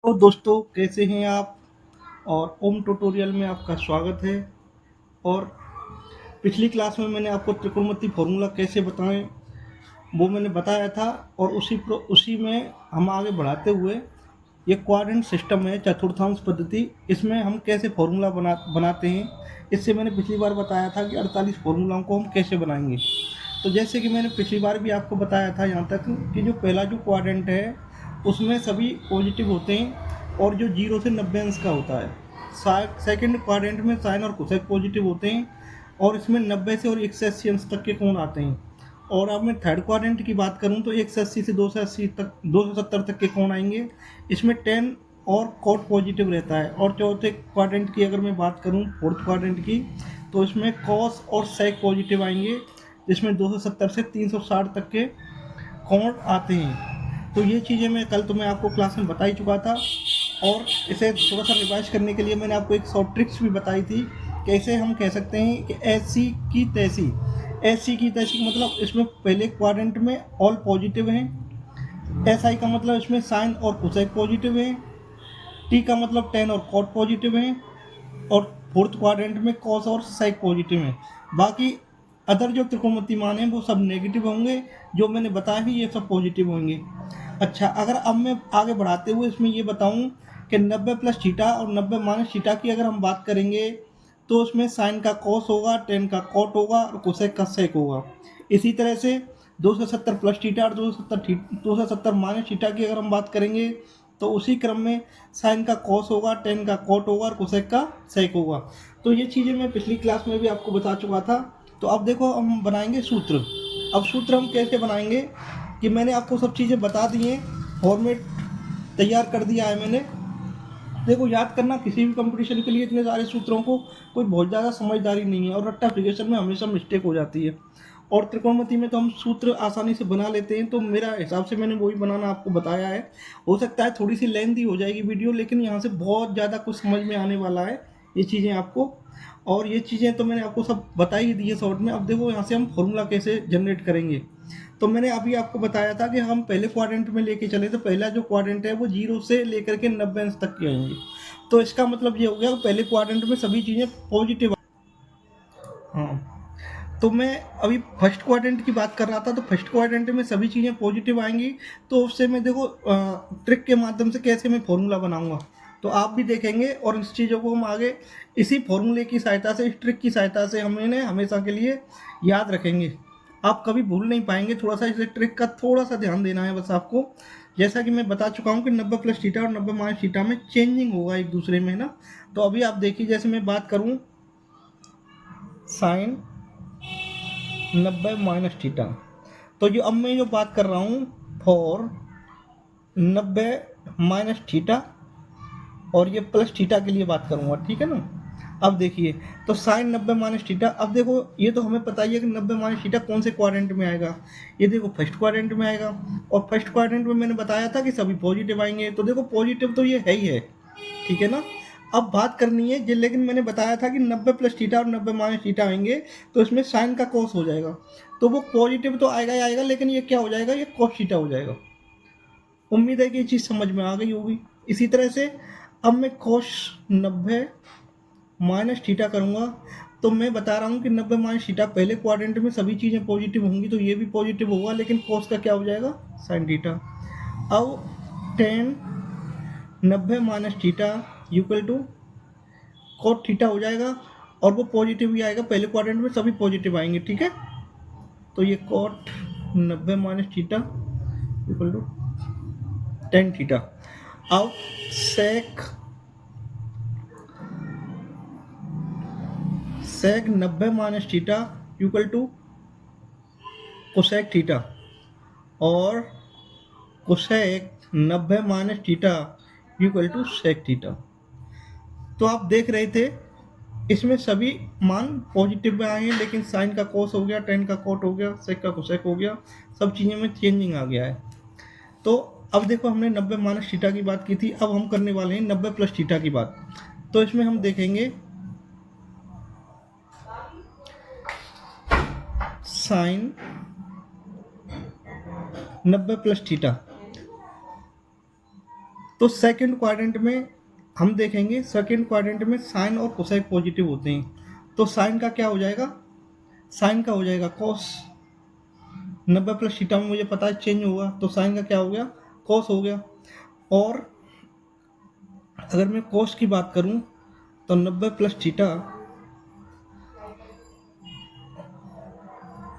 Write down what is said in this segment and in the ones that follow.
तो दोस्तों कैसे हैं आप। और ओम ट्यूटोरियल में आपका स्वागत है। और पिछली क्लास में मैंने आपको त्रिकोणमिति फॉर्मूला कैसे बताएं वो मैंने बताया था। और उसी में हम आगे बढ़ाते हुए ये क्वाड्रेंट सिस्टम है, चतुर्थांश पद्धति, इसमें हम कैसे फॉर्मूला बनाते हैं। इससे मैंने पिछली बार बताया था कि 48 फॉर्मूलाओं को हम कैसे बनाएंगे। तो जैसे कि मैंने पिछली बार भी आपको बताया था यहाँ तक कि जो पहला जो क्वाड्रेंट है उसमें सभी पॉजिटिव होते हैं और जो 0 से 90 अंश का होता है। सेकंड क्वाड्रेंट में साइन और कोसेक पॉजिटिव होते हैं और इसमें 90 से और 180 अंश तक के कोण आते हैं। और अब मैं थर्ड क्वाड्रेंट की बात करूं तो 180 से 280 तक 270 तक के कोण आएंगे। इसमें 10 और कॉट पॉजिटिव रहता है। और चौथे क्वाड्रेंट की अगर मैं बात करूं, फोर्थ क्वाड्रेंट की, तो इसमें कॉस और सेक पॉजिटिव आएंगे, जिसमें 270 से 360 तक के कोण आते हैं। तो ये चीज़ें मैं कल तो मैं आपको क्लास में बता ही चुका था। और इसे थोड़ा सा रिवाइज करने के लिए मैंने आपको एक शॉर्ट ट्रिक्स भी बताई थी। कैसे हम कह सकते हैं कि ऐसी की तैसी, ऐसी की तैसी मतलब इसमें पहले क्वाड्रेंट में ऑल पॉजिटिव हैं। ऐसा ही का मतलब इसमें साइन और कोसेक पॉजिटिव है। टी का मतलब टेन और कॉट पॉजिटिव है। और फोर्थ क्वाड्रेंट में कॉस और सेक पॉजिटिव है। बाकी अदर जो त्रिकोणमिति मान हैं वो सब नेगेटिव होंगे। जो मैंने बताया ही ये सब पॉजिटिव होंगे। अच्छा, अगर अब मैं आगे बढ़ाते हुए इसमें ये बताऊं कि 90 प्लस थीटा और 90 माइनस थीटा की अगर हम बात करेंगे तो उसमें साइन का कॉस होगा, टेन का कॉट होगा और कोसेक का सेक होगा। इसी तरह से 270 प्लस थीटा और 270 माइनस थीटा की अगर हम बात करेंगे तो उसी क्रम में साइन का कॉस होगा, टेन का कॉट होगा और कोसेक का सेक होगा। तो ये चीज़ें मैं पिछली क्लास में भी आपको बता चुका था। तो अब देखो हम बनाएंगे सूत्र। अब सूत्र हम कैसे बनाएंगे कि मैंने आपको सब चीज़ें बता दी हैं, फॉर्मेट तैयार कर दिया है मैंने। देखो, याद करना किसी भी कंपटीशन के लिए इतने सारे सूत्रों को कोई बहुत ज़्यादा समझदारी नहीं है और रट्टाफिकेशन में हमेशा मिस्टेक हो जाती है। और त्रिकोणमिति में तो हम सूत्र आसानी से बना लेते हैं। तो मेरा हिसाब से मैंने वही बनाना आपको बताया है। हो सकता है थोड़ी सी लेंथी हो जाएगी वीडियो, लेकिन यहाँ से बहुत ज़्यादा कुछ समझ में आने वाला है ये चीज़ें आपको। और ये चीज़ें तो मैंने आपको सब बता ही दी है शॉर्ट में। अब देखो यहाँ से हम फॉर्मूला कैसे जनरेट करेंगे। तो मैंने अभी आपको बताया था कि हम पहले क्वाड्रेंट में लेके चले, तो पहला जो क्वाड्रेंट है वो 0 से लेकर के 90 अंश तक की आएंगे। तो इसका मतलब ये हो गया पहले क्वाड्रेंट में सभी चीज़ें पॉजिटिव। हाँ, तो मैं अभी फर्स्ट क्वाड्रेंट की बात कर रहा था। तो फर्स्ट क्वाड्रेंट में सभी चीज़ें पॉजिटिव आएंगी। तो उससे मैं देखो ट्रिक के माध्यम से कैसे मैं फॉर्मूला बनाऊंगा तो आप भी देखेंगे। और इस चीज़ों को हम आगे इसी फॉर्मूले की सहायता से, इस ट्रिक की सहायता से हम इन्हें हमेशा के लिए याद रखेंगे। आप कभी भूल नहीं पाएंगे। थोड़ा सा इस ट्रिक का थोड़ा सा ध्यान देना है बस आपको। जैसा कि मैं बता चुका हूँ कि 90 प्लस थीटा और 90 माइनस थीटा में चेंजिंग होगा एक दूसरे में, ना। तो अभी आप देखिए, जैसे मैं बात करूँ साइन 90 माइनस थीटा, तो जो अब मैं जो बात कर रहा हूँ फॉर 90 माइनस थीटा और ये प्लस थीटा के लिए बात करूँगा, ठीक है ना। अब देखिए, तो साइन 90 माइनस थीटा। अब देखो, ये तो हमें पता ही है कि 90 माइनस थीटा कौन से क्वाड्रेंट में आएगा। ये देखो फर्स्ट क्वाड्रेंट में आएगा। और फर्स्ट क्वाड्रेंट में मैंने बताया था कि सभी पॉजिटिव आएंगे। तो देखो पॉजिटिव तो ये है ही है, ठीक है ना। अब बात करनी है, लेकिन मैंने बताया था कि 90 प्लस थीटा और 90 माइनस थीटा आएंगे तो इसमें साइन का कॉस हो जाएगा। तो वो पॉजिटिव तो आएगा ही आएगा, लेकिन ये क्या हो जाएगा, ये कॉस थीटा हो जाएगा। उम्मीद है कि ये चीज़ समझ में आ गई होगी। इसी तरह से अब मैं कॉस 90 माइनस थीटा करूँगा। तो मैं बता रहा हूँ कि 90 माइनस थीटा पहले क्वाड्रेंट में सभी चीज़ें पॉजिटिव होंगी, तो ये भी पॉजिटिव होगा, लेकिन कॉस का क्या हो जाएगा, साइन थीटा। अब 10 90 minus theta equal to cot theta हो जाएगा। और वो पॉजिटिव ही आएगा, पहले क्वाड्रेंट में सभी पॉजिटिव आएंगे, ठीक है। तो ये cot 90 minus theta equal to 10 theta. अब sec 90 minus theta equal to cosec theta. और cosec 90 minus theta equal to sec theta. तो आप देख रहे थे इसमें सभी मान पॉजिटिव में आए हैं, लेकिन साइन का कॉस हो गया, टेन का कॉट हो गया, सेक का कोसेक हो गया, सब चीज़ें में चेंजिंग आ गया है। तो अब देखो, हमने 90 माइनस थीटा की बात की थी, अब हम करने वाले हैं 90 प्लस थीटा की बात। तो इसमें हम देखेंगे साइन 90 प्लस थीटा तो सेकंड क्वाड्रेंट में हम देखेंगे, सेकंड क्वाड्रेंट में साइन और कोसेक पॉजिटिव होते हैं। तो साइन का क्या हो जाएगा, साइन का हो जाएगा कॉस, 90 प्लस थीटा में मुझे पता है चेंज होगा, तो साइन का क्या हो गया, कॉस हो गया। और अगर मैं कॉस की बात करूं तो 90 plus theta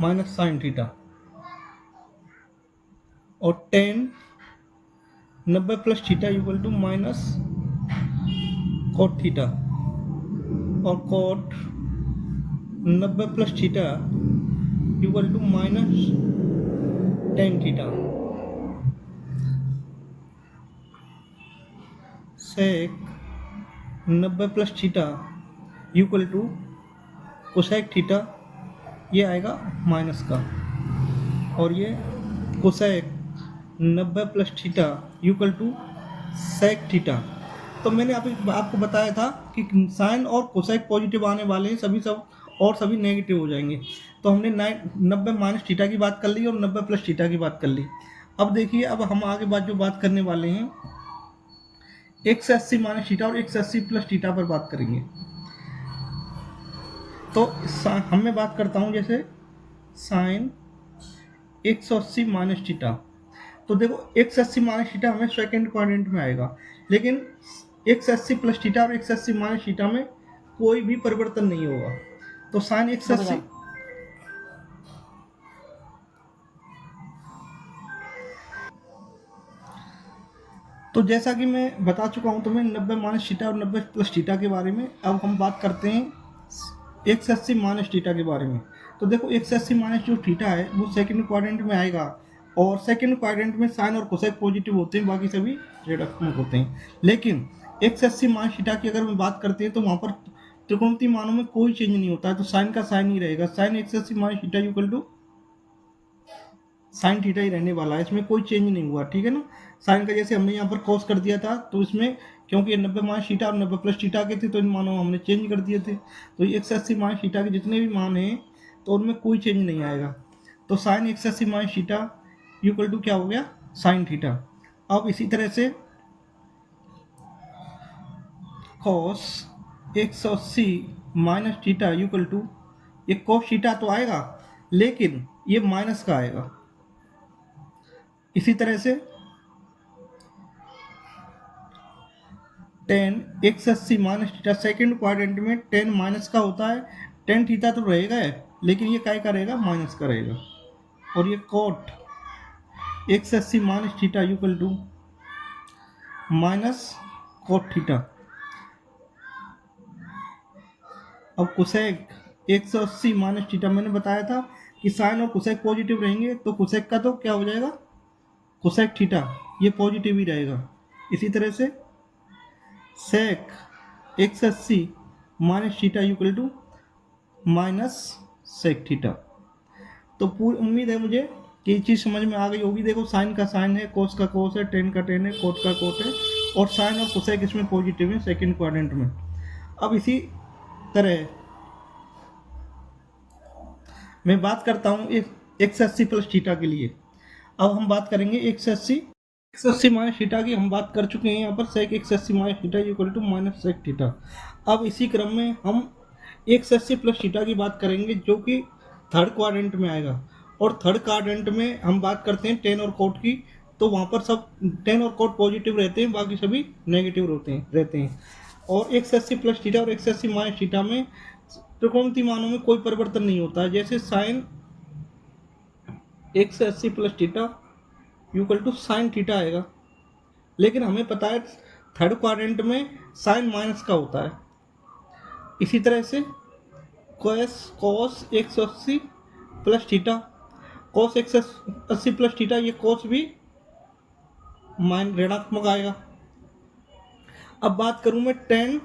minus sine theta, और 90 plus theta equal to minus cot theta, और cot 90 plus theta equal to minus tan theta. Sec 90 plus theta equal to cosec theta, ये आएगा माइनस का, और ये cosec 90 plus theta equal to sec theta. तो मैंने आपको बताया था कि साइन और कोसेक पॉजिटिव आने वाले हैं, सभी नेगेटिव हो जाएंगे। तो हमने 90 माइनस थीटा की बात कर ली और 90 प्लस थीटा की बात कर ली। अब देखिए, अब हम आगे जो बात करने वाले हैं x80 माइनस थीटा और x80 प्लस थीटा पर बात करेंगे। तो मैं बात करता हूँ जैसे साइन 180 माइनस थीटा। तो देखो x80 माइनस थीटा हमें सेकंड क्वाड्रेंट में आएगा, लेकिन x80 प्लस थीटा और x80 माइनस थीटा में कोई भी परिवर्तन नहीं होगा। तो साइन x80, तो जैसा कि मैं बता चुका हूं तुम्हें 90 माइनस थीटा और 90 प्लस थीटा के बारे में। अब हम बात करते हैं x80 माइनस थीटा के बारे में। तो देखो x80 माइनस जो थीटा है वो सेकंड क्वाड्रेंट में आएगा, और सेकंड क्वाड्रेंट में साइन और कोसेक पॉजिटिव होते हैं, बाकी सभी ऋणात्मक होते हैं। लेकिन x80 माइनस थीटा की अगर हम बात करते हैं तो वहाँ पर त्रिकोणमितीय मानों में कोई चेंज नहीं होता है, तो साइन का साइन ही रहेगा। Sine x80 minus theta equal to sine theta ही रहने वाला है, इसमें कोई चेंज नहीं हुआ, ठीक है ना। साइन का जैसे हमने यहाँ पर कॉस कर दिया था, तो इसमें क्योंकि 90 माइनस थीटा और 90 प्लस थीटा के थे, तो इन मानों हमने चेंज कर दिए थे। तो ये x80 माइनस थीटा के जितने भी मान हैं तो उनमें कोई चेंज नहीं आएगा। तो sine x80 minus theta equal to क्या हो गया, साइन थीटा। अब इसी तरह से cos 180 minus theta equal to, ये कॉस थीटा तो आएगा लेकिन ये माइनस का आएगा। इसी तरह से ten 180 minus theta, second quadrant में टेन माइनस का होता है, टेन थीटा तो रहेगा है लेकिन ये काय का रहेगा, माइनस का रहेगा। और ये cot 180 minus theta equal to minus cot theta. अब कोसेक 180 माइनस थीटा, मैंने बताया था कि साइन और कोसेक पॉजिटिव रहेंगे, तो कोसेक का तो क्या हो जाएगा, कोसेक थीटा, ये पॉजिटिव ही रहेगा। इसी तरह से sec 180 minus theta equal to minus sec theta. तो पूरी उम्मीद है मुझे कि ये चीज़ समझ में आ गई होगी। देखो साइन का साइन है, कोस का कोस है, टेन का टेन है, कोट का कोट है, और साइन और कोसेक इसमें पॉजिटिव है सेकंड क्वाड्रेंट में। अब इसी तरह मैं बात करता हूँ x80 प्लस थीटा के लिए। अब हम बात करेंगे x80 माइनस थीटा की हम बात कर चुके हैं यहाँ पर, sec x80 minus theta equal to minus sec theta. अब इसी क्रम में हम x80 प्लस थीटा की बात करेंगे जो कि थर्ड क्वाड्रेंट में आएगा, और थर्ड क्वाड्रेंट में हम बात करते हैं टेन और कोट की। तो वहाँ पर सब टेन और कोट पॉजिटिव रहते हैं, बाकी सभी नेगेटिव रहते हैं। और x80 प्लस थीटा और x80 माइनस थीटा में त्रिकोणमितीय मानों में कोई परिवर्तन नहीं होता है। जैसे sine x80 plus theta equal to sine theta आएगा, लेकिन हमें पता है थर्ड क्वाड्रेंट में साइन माइनस का होता है। इसी तरह से cos 180 plus theta, cos 180 plus theta, ये कॉस भी ऋणात्मक आएगा। अब बात करूं मैं टेन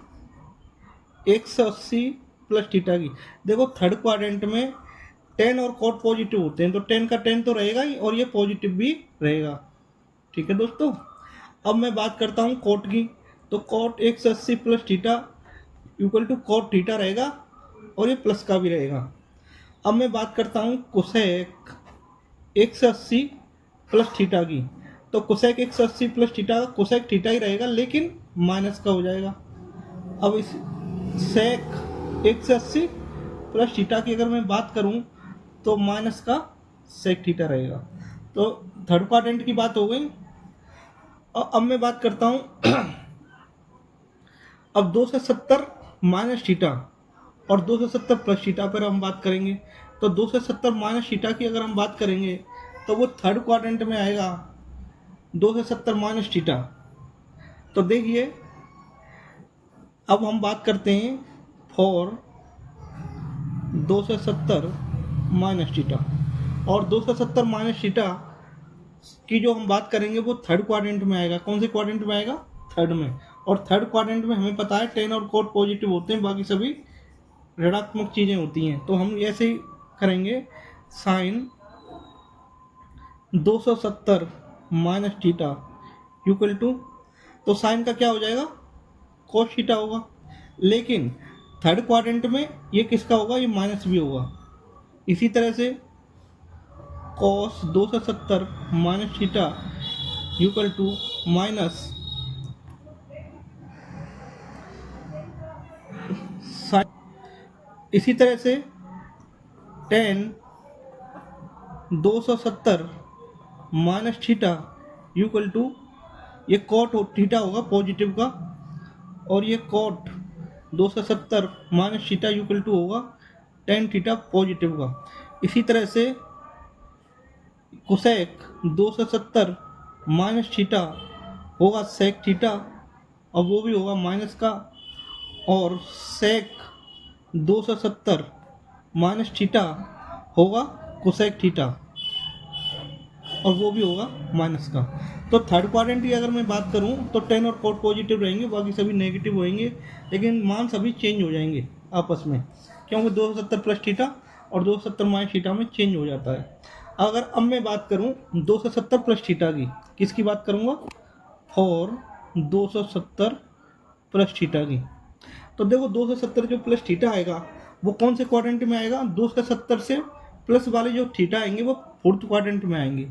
180 प्लस थीटा की। देखो थर्ड क्वाड्रेंट में टेन और कोट पॉजिटिव होते हैं, तो टेन का टेन तो रहेगा ही और ये पॉजिटिव भी रहेगा, ठीक है दोस्तों। अब मैं बात करता हूँ कोट की। तो cot 180 plus theta equal to cot theta रहेगा, और ये प्लस का भी रहेगा। अब मैं बात करता हूँ कोसेक 180 प्लस थीटा की। तो कोसेक 180 प्लस थीटा का कोसेक थीटा ही रहेगा, लेकिन माइनस का हो जाएगा। अब इस सेक 180 प्लस थीटा की अगर मैं बात करूं तो माइनस का सेक थीटा रहेगा। तो थर्ड क्वाड्रेंट की बात हो गई। और अब मैं बात करता हूं अब 270 माइनस थीटा और 270 प्लस थीटा पर हम बात करेंगे। तो 270 माइनस थीटा की अगर हम बात करेंगे तो वो थर्ड क्वाड्रेंट में आएगा 270 माइनस थीटा। तो देखिए अब हम बात करते हैं फॉर 270 माइनस थीटा, और 270 माइनस थीटा की जो हम बात करेंगे वो थर्ड क्वाड्रेंट में आएगा। कौन से क्वाड्रेंट में आएगा? थर्ड में। और थर्ड क्वाड्रेंट में हमें पता है टेन और कोट पॉजिटिव होते हैं, बाकी सभी ऋणात्मक चीज़ें होती हैं। तो हम ऐसे ही करेंगे sine 270 minus theta equal to, तो साइन का क्या हो जाएगा? कोस थीटा होगा। लेकिन थर्ड क्वाड्रेंट में ये किसका होगा? ये माइनस भी होगा। इसी तरह से cos 270 minus theta equal to minus sine. इसी तरह से tan 270 minus theta equal to, ये कॉट थीटा होगा पॉजिटिव का, और ये cot 270 minus theta equal to होगा टेन थीटा पॉजिटिव का। इसी तरह से कोसेक 270 माइनस थीटा होगा सेक थीटा, और वो भी होगा माइनस का। और सेक 270 माइनस थीटा होगा कोसेक थीटा, और वो भी होगा माइनस का। तो थर्ड क्वाड्रेंट की अगर मैं बात करूं तो टेन और कोट पॉजिटिव रहेंगे, बाकी सभी नेगेटिव होंगे, लेकिन मान सभी चेंज हो जाएंगे आपस में, क्योंकि 270 प्लस थीटा और 270 माइनस थीटा में चेंज हो जाता है। अगर अब मैं बात करूं 270 प्लस थीटा की, किसकी बात करूंगा? फॉर 270 प्लस थीटा की। तो देखो 270 जो प्लस थीटा आएगा वो कौन से क्वाड्रेंट में आएगा? 270 से प्लस वाले जो थीटा आएंगे वो फोर्थ क्वाड्रेंट में आएंगे।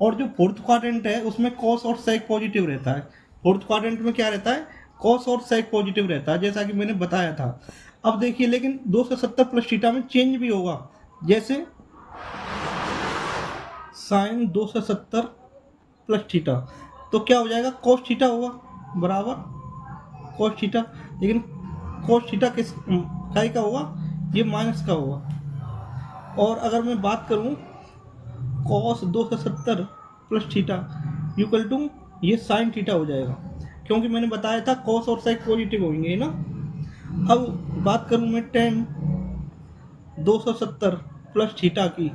और जो फोर्थ क्वाड्रेंट है उसमें कॉस और सेक पॉजिटिव रहता है। फोर्थ क्वाड्रेंट में क्या रहता है? कॉस और सेक पॉजिटिव रहता है, जैसा कि मैंने बताया था। अब देखिए लेकिन 270 प्लस थीटा में चेंज भी होगा, जैसे साइन 270 प्लस थीटा, तो क्या हो जाएगा? कॉस थीटा होगा बराबर कॉस थीटा। लेकिन कॉस थीटा किस काय का होगा? ये माइनस का होगा। और अगर मैं बात करूं cos 270 plus theta equal to, ये साइन थीटा हो जाएगा, क्योंकि मैंने बताया था कॉस और सेक पॉजिटिव होंगे ना। अब बात करूं मैं टेन 270 प्लस थीटा की,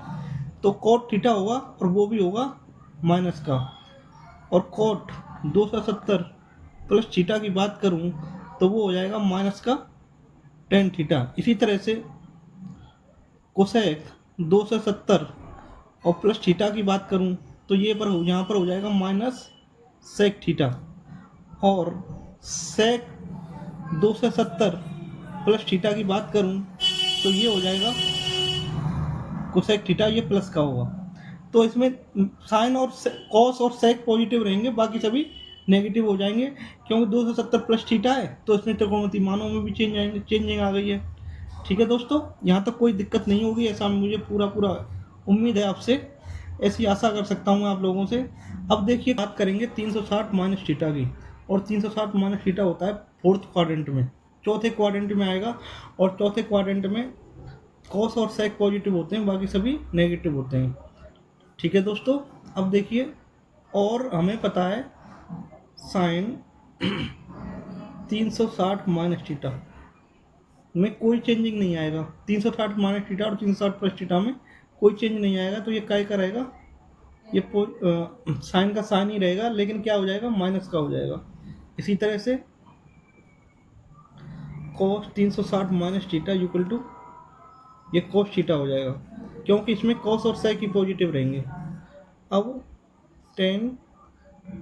तो कोट थीटा होगा और वो भी होगा माइनस का। और कोट 270 प्लस थीटा की बात करूं तो वो हो जाएगा माइनस का टेन थीटा। इसी तरह से कोसेक 270 और प्लस थीटा की बात करूं तो ये पर यहाँ पर हो जाएगा माइनस सेक थीटा। और सेक 270 प्लस थीटा की बात करूं तो ये हो जाएगा कोसेक थीटा, ये प्लस का होगा। तो इसमें साइन और कॉस और सेक पॉजिटिव रहेंगे, बाकी सभी नेगेटिव हो जाएंगे, क्योंकि 270 प्लस थीटा है तो इसमें त्रिकोणमिति मानों में भी चेंजिंग आ गई है। ठीक है दोस्तों, यहाँ तक कोई दिक्कत नहीं होगी, ऐसा मुझे पूरा उम्मीद है आपसे, ऐसी आशा कर सकता हूँ आप लोगों से। अब देखिए बात करेंगे 360 माइनस थीटा की, और 360 माइनस थीटा होता है फोर्थ क्वाड्रेंट में, चौथे क्वाड्रेंट में आएगा। और चौथे क्वाड्रेंट में कॉस और सेक पॉजिटिव होते हैं, बाकी सभी नेगेटिव होते हैं। ठीक है दोस्तों, अब देखिए, और हमें पता है साइन 360 माइनस थीटा में कोई चेंजिंग नहीं आएगा। 360 माइनस थीटा और 360 प्लस थीटा में कोई चेंज नहीं आएगा, तो ये काय का रहेगा? ये साइन का साइन ही रहेगा, लेकिन क्या हो जाएगा? माइनस का हो जाएगा। इसी तरह से कोस 360 माइनस थीटा इक्वल टू, ये कोस थीटा हो जाएगा, क्योंकि इसमें कॉस और सेक ही पॉजिटिव रहेंगे। अब tan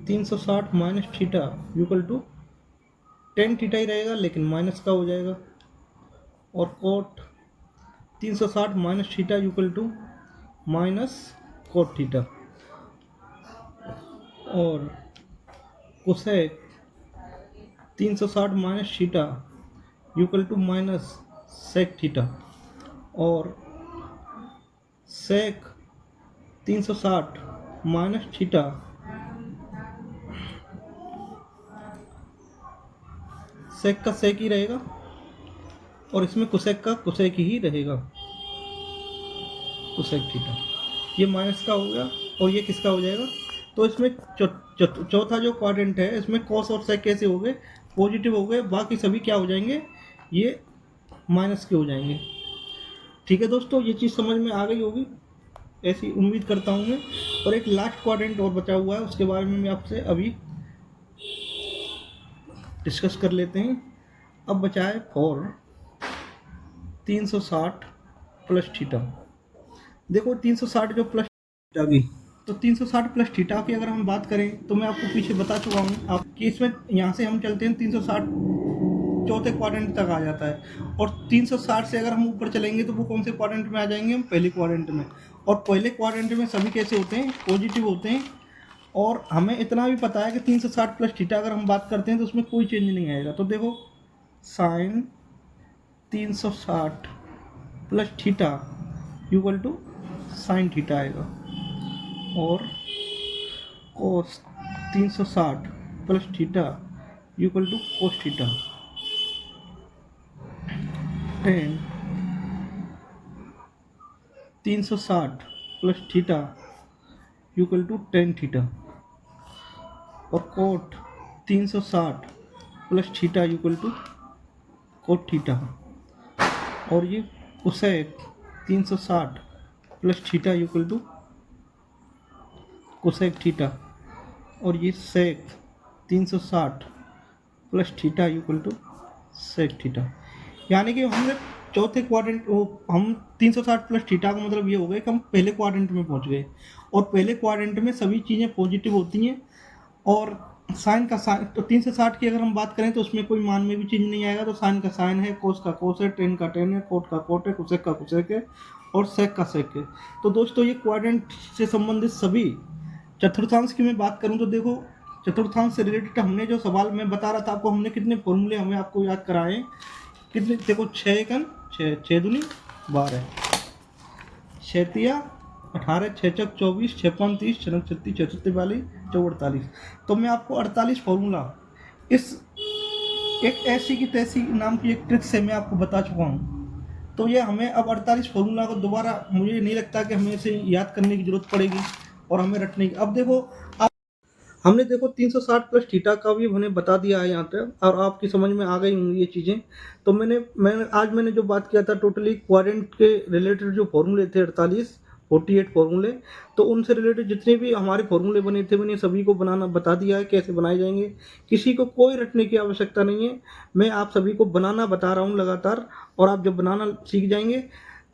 360 minus theta equal to tan theta ही रहेगा, लेकिन माइनस का हो जाएगा। और cot 360 minus theta equal to minus cot theta. और cosec 360 minus theta equal to minus sec theta, और सेक 360 माइनस थीटा सेक का सेक ही रहेगा और इसमें कोसेक का कोसेक ही रहेगा, कोसेक थीटा। ये माइनस का हो गया और ये किसका हो जाएगा। तो इसमें चौथा जो क्वाड्रेंट है इसमें कॉस और सेक कैसे हो गए, पॉजिटिव हो गए, बाकी सभी क्या हो जाएंगे, ये माइनस के हो जाएंगे। ठीक है दोस्तों, ये चीज़ समझ में आ गई होगी, ऐसी उम्मीद करता हूँ मैं। और एक लास्ट क्वाड्रेंट और बचा हुआ है, उसके बारे में मैं आपसे अभी डिस्कस कर लेते हैं। अब बचा है फॉर 360 प्लस थीटा। देखो 360 जो प्लस थीटा की, तो 360 प्लस थीटा की अगर हम बात करें तो मैं आपको पीछे बता चुका हूँ आप कि इसमें यहाँ से हम चलते हैं 360 चौथे क्वाड्रेंट तक आ जाता है, और 360 से अगर हम ऊपर चलेंगे तो वो कौन से क्वाड्रेंट में आ जाएंगे, हम पहले क्वाड्रेंट में। और पहले क्वाड्रेंट में सभी कैसे होते हैं, पॉजिटिव होते हैं। और हमें इतना भी पता है कि 360 प्लस थीटा अगर हम बात करते हैं तो उसमें कोई चेंज नहीं आएगा। तो देखो sine 360 plus theta equal to sine theta आएगा, और cos 360 plus theta equal to cos theta, and 360 plus theta equal to tan theta, और cot 360 plus theta equal to cot theta, और ये cosec 360 plus theta equal to cosec theta, और ये sec 360 plus theta equal to sec theta. यानी कि हमने चौथे quadrant, हम 360 प्लस थीटा का मतलब ये हो गया कि हम पहले क्वाड्रेंट में पहुंच गए, और पहले क्वाड्रेंट में सभी चीज़ें पॉजिटिव होती हैं। और साइन का साइन, तो 360 की अगर हम बात करें तो उसमें कोई मान में भी चेंज नहीं आएगा। तो साइन का साइन है, कोस का कोस है, टेन का टेन है, कोट का कोट है, कोसेक का कोसेक है, और सेक का सेक है। तो दोस्तों ये क्वाड्रेंट से संबंधित सभी, चतुर्थांश की मैं बात करूं तो देखो चतुर्थांश से रिलेटेड हमने जो सवाल मैं बता रहा था आपको, हमने कितने फॉर्मूले हमें आपको याद कराए, कितने, देखो 6 एकन 6 दूनी 12, 6 तिया 18, 6 चक 24, 6 5 30, 6 9 36, 6 7 42, 4 48। तो मैं आपको 48 फॉर्मूला इस एक ऐसी की तैसी नाम की एक ट्रिक से मैं आपको बता चुका हूँ। तो ये हमें अब 48 फॉर्मूला को दोबारा मुझे नहीं लगता कि हमें इसे याद करने की जरूरत पड़ेगी और हमें रटने की। अब देखो हमने देखो 360 प्लस थीटा का भी हमने बता दिया है यहाँ तक, और आपकी समझ में आ गई होंगी ये चीज़ें। तो मैंने जो बात किया था टोटली क्वाड्रेंट के रिलेटेड जो फॉर्मूले थे 48 फॉर्मूले, तो उनसे रिलेटेड जितने भी हमारे फॉर्मूले बने थे मैंने सभी को बनाना बता दिया है कैसे बनाए जाएंगे। किसी को कोई रटने की आवश्यकता नहीं है, मैं आप सभी को बनाना बता रहा हूँ लगातार, और आप जब बनाना सीख जाएंगे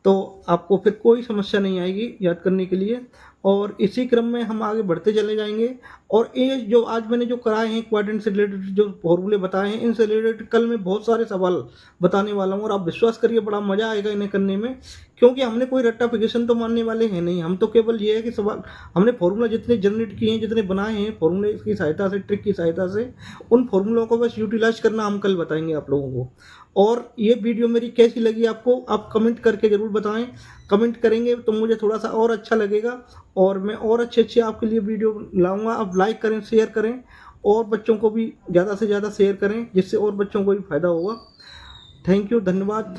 तो आपको फिर कोई समस्या नहीं आएगी याद करने के लिए। और इसी क्रम में हम आगे बढ़ते चले जाएंगे। और ये जो आज मैंने जो कराए हैं क्वाड्रेंट से रिलेटेड जो फॉर्मूले बताए हैं, इनसे रिलेटेड कल मैं बहुत सारे सवाल बताने वाला हूँ, और आप विश्वास करिए बड़ा मज़ा आएगा इन्हें करने में, क्योंकि हमने कोई रट्टाफिकेशन तो मानने वाले हैं नहीं। हम तो केवल ये है कि सवाल हमने फॉर्मूला जितने जनरेट किए हैं, जितने बनाए हैं फॉर्मूले की सहायता से, ट्रिक की सहायता से, उन फॉर्मूलों को बस यूटिलाइज करना हम कल बताएंगे आप लोगों को। और ये वीडियो मेरी कैसी लगी आपको, आप कमेंट करके ज़रूर बताएं। कमेंट करेंगे तो मुझे थोड़ा सा और अच्छा लगेगा, और मैं और अच्छे आपके लिए वीडियो लाऊंगा। आप लाइक करें, शेयर करें, और बच्चों को भी ज़्यादा से ज़्यादा शेयर करें, जिससे और बच्चों को भी फ़ायदा होगा। थैंक यू, धन्यवाद।